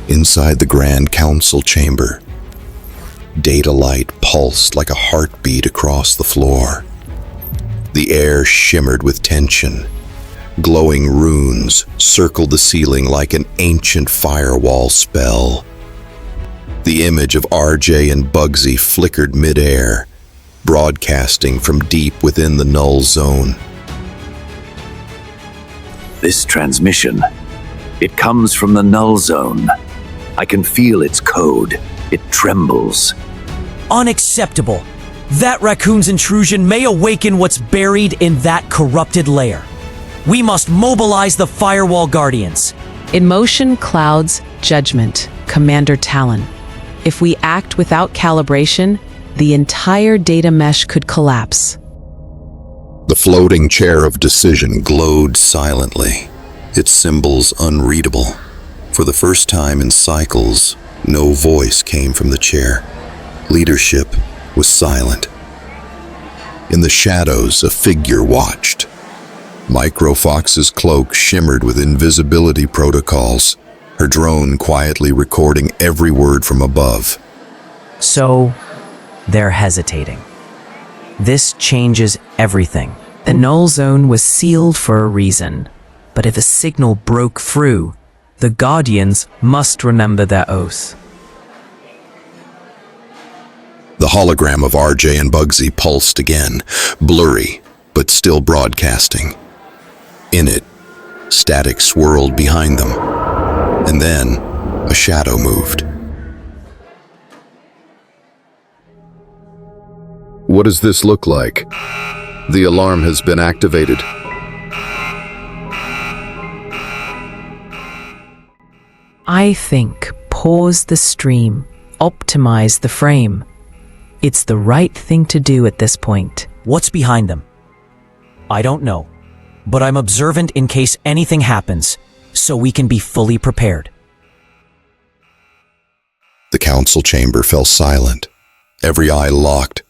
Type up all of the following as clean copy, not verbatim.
Inside the Grand Council chamber, data light pulsed like a heartbeat across the floor. The air shimmered with tension. Glowing runes circled the ceiling like an ancient firewall spell. The image of RJ and Bugsy flickered mid-air, broadcasting from deep within the Null-Zone. This transmission, it comes from the Null-Zone. I can feel its code. It trembles. Unacceptable. That raccoon's intrusion may awaken what's buried in that corrupted lair. We must mobilize the Firewall Guardians. Emotion clouds judgment, Commander Talon. If we act without calibration, the entire data mesh could collapse. The floating chair of decision glowed silently, its symbols unreadable. For the first time in cycles, no voice came from the chair. Leadership was silent. In the shadows, a figure watched. Micro Fox's cloak shimmered with invisibility protocols, her drone quietly recording every word from above. So, they're hesitating. This changes everything. The Null-Zone was sealed for a reason, but if a signal broke through, the Guardians must remember their oath. The hologram of RJ and Bugsy pulsed again, blurry, but still broadcasting. In it, static swirled behind them, and then a shadow moved. What does this look like? The alarm has been activated. I think pause the stream, optimize the frame. It's the right thing to do at this point. What's behind them? I don't know, but I'm observant in case anything happens, so we can be fully prepared. The council chamber fell silent, every eye locked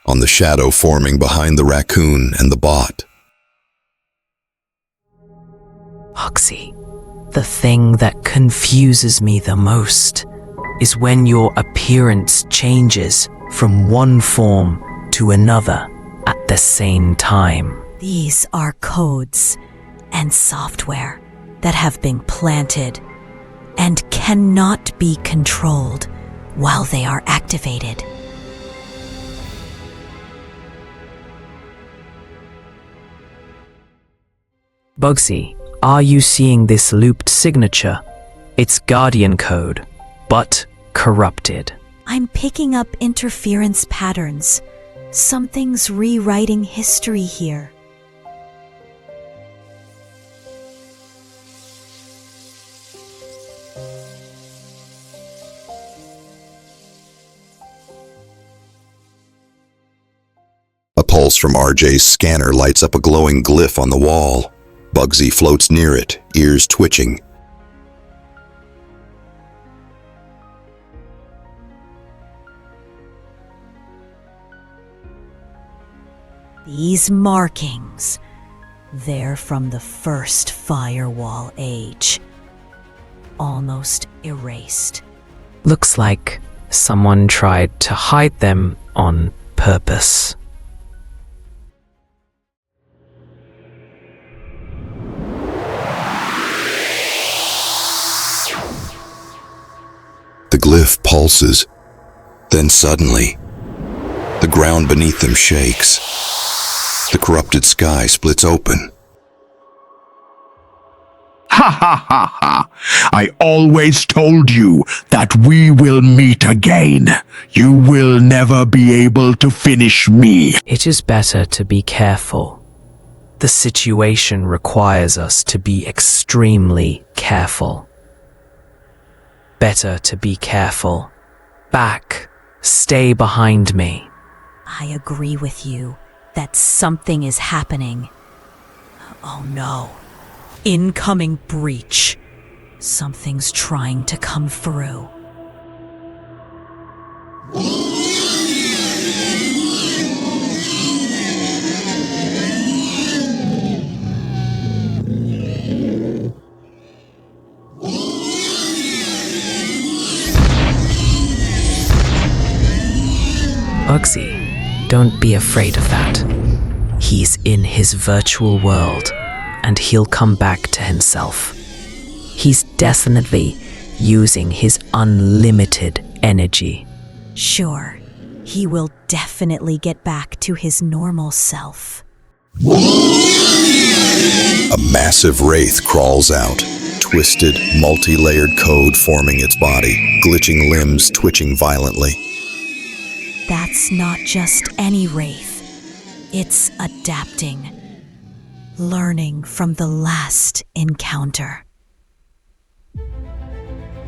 on the shadow forming behind the raccoon and the bot. Bugsy, the thing that confuses me the most is when your appearance changes from one form to another at the same time. These are codes and software that have been planted and cannot be controlled while they are activated. Bugsy, are you seeing this looped signature? It's Guardian code, but corrupted. I'm picking up interference patterns. Something's rewriting history here. A pulse from RJ's scanner lights up a glowing glyph on the wall. Bugsy floats near it, ears twitching. These markings, they're from the first firewall age. Almost erased. Looks like someone tried to hide them on purpose. The glyph pulses. Then suddenly, the ground beneath them shakes. The corrupted sky splits open. Ha ha ha ha! I always told you that we will meet again. You will never be able to finish me. It is better to be careful. The situation requires us to be extremely careful. Better to be careful. Back. Stay behind me. I agree with you that something is happening. Oh no. Incoming breach. Something's trying to come through. Bugsy, don't be afraid of that. He's in his virtual world, and he'll come back to himself. He's definitely using his unlimited energy. Sure, he will definitely get back to his normal self. A massive wraith crawls out, twisted, multi-layered code forming its body, glitching limbs twitching violently. That's not just any wraith. It's adapting, learning from the last encounter.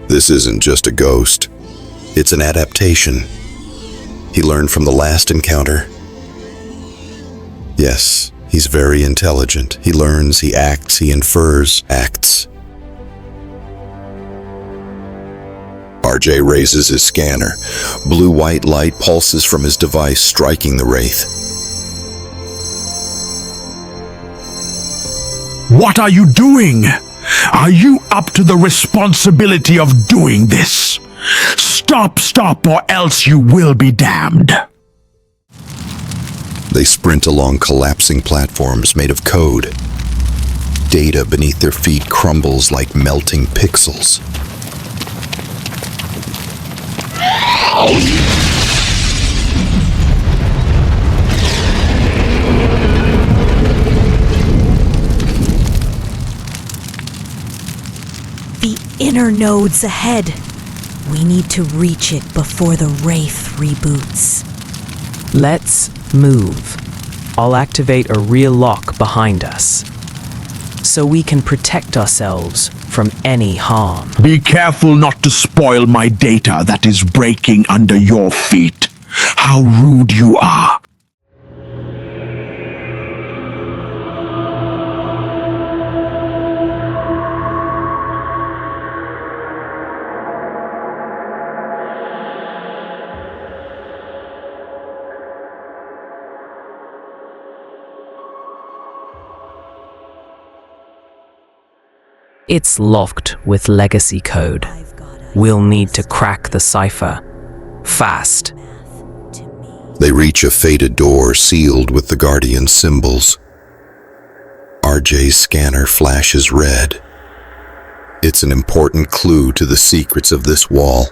This isn't just a ghost. It's an adaptation. He learned from the last encounter. Yes, he's very intelligent. He learns, he acts, he infers, acts. RJ raises his scanner. Blue-white light pulses from his device, striking the wraith. What are you doing? Are you up to the responsibility of doing this? Stop, or else you will be damned. They sprint along collapsing platforms made of code. Data beneath their feet crumbles like melting pixels. The inner node's ahead. We need to reach it before the wraith reboots. Let's move. I'll activate a real lock behind us, so we can protect ourselves from any harm. Be careful not to spoil my data that is breaking under your feet. How rude you are. It's locked with legacy code. We'll need to crack the cipher. Fast. They reach a faded door sealed with the Guardian symbols. RJ's scanner flashes red. It's an important clue to the secrets of this wall.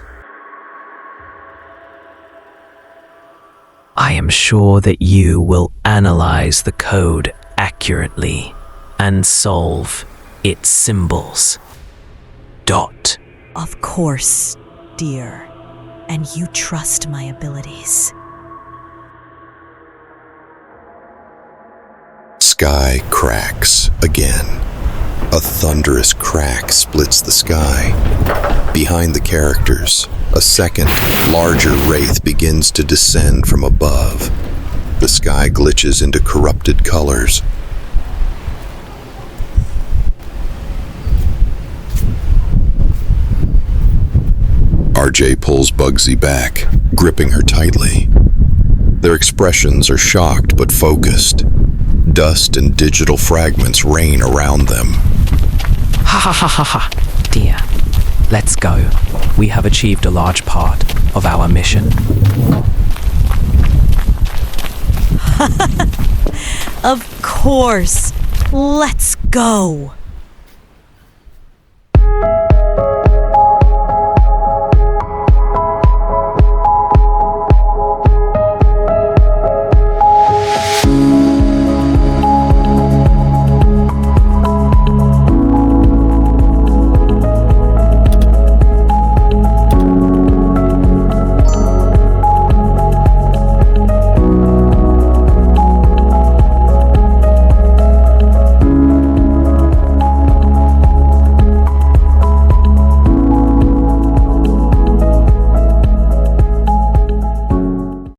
I am sure that you will analyze the code accurately and solve its symbols. Dot. Of course, dear. And you trust my abilities. Sky cracks again. A thunderous crack splits the sky. Behind the characters, a second, larger wraith begins to descend from above. The sky glitches into corrupted colors. RJ pulls Bugsy back, gripping her tightly. Their expressions are shocked but focused. Dust and digital fragments rain around them. Ha ha ha ha ha. Dear, let's go. We have achieved a large part of our mission. Of course. Let's go.